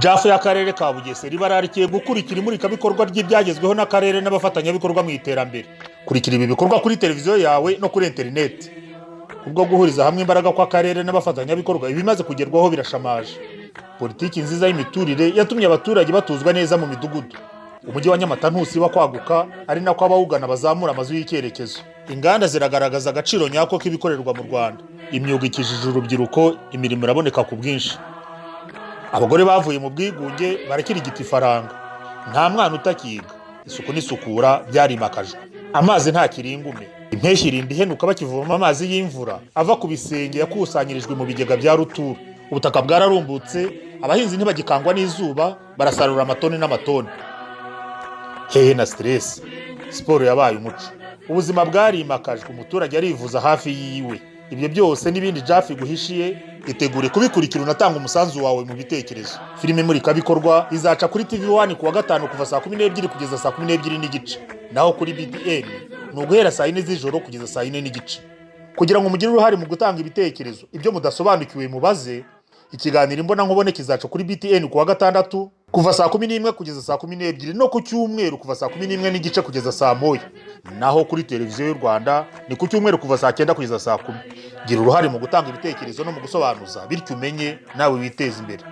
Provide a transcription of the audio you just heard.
Jafu y'akarere ka Bugesera bararikiye gukurikira imurikabikorwa ry'ibyagezweho n'akarere n'abafatanyabikorwa mu iterambere. Kurikira ibi bikorwa kuri televiziyo yawe no kuri interineti. Ubwo guhuriza hamwe imbaraga kw'akarere n'abafatanyabikorwa ibimaze kugerwaho birashamaje. Politiki nziza y'imiturire yatumye abaturage batuzwa neza mu midugudu. Umujyi wa Nyamata ntusiba kwaguka, ari nako abawugana bazamura amazu y'icyerekezo. Inganda ziragaragaza agaciro nyako k'ibikorerwa mu Rwanda. Imyuga ikijije urubyiruko, imirimo iraboneka ku bwinshi. Abagore bavuye mu bwigunge barakirigita ifaranga. Nta mwana utakiga. Isuku n'isukura byarimakajwe. Amazi nta kiringume. Impeshyi irindi henuka bakivoma amazi y'imvura ava ku bisenge yakusanyirijwe mu bigega bya rutura. Ubutaka bwararumbutse, abahinzi ntibagikangwa n'izuba, barasarura amatoni n'amatoni. Hehe na stress. Siporo yabaye umuco. Ubuzima bwarimakajwe, umuturage arivuza hafi yiwe. Ibyo byose n'ibindi Jafi guhishiye, itegure kubikurikira unatanga umusanzu wawe mu bitekerezo. Filime imurikabikorwa izaca kuri TV1 kuwa gatanu kuva saa 12 kugeza saa 12 n'igice. Naho kuri BTN ni uguhera saa 4 z'ijoro kugeza saa 4 n'igice. Kugira ngo mugire uruhare mu gutanga ibitekerezo, ibyo mudasobanukiwe mubaze, ikiganiro imbona nkubone kizaca kuri BTN kuwa gatandatu kuva saa 11 kugeza saa 12 no ku cyumweru kuva saa 11 n'igice kugeza saa 1. Naho kuri televiziyo y'u Rwanda ni ku cyumweru kuva saa 9 kugeza saa 10. Gira uruhare mu gutanga ibitekerezo no mu gusobanuza bityo umenye nawe witeza imbere.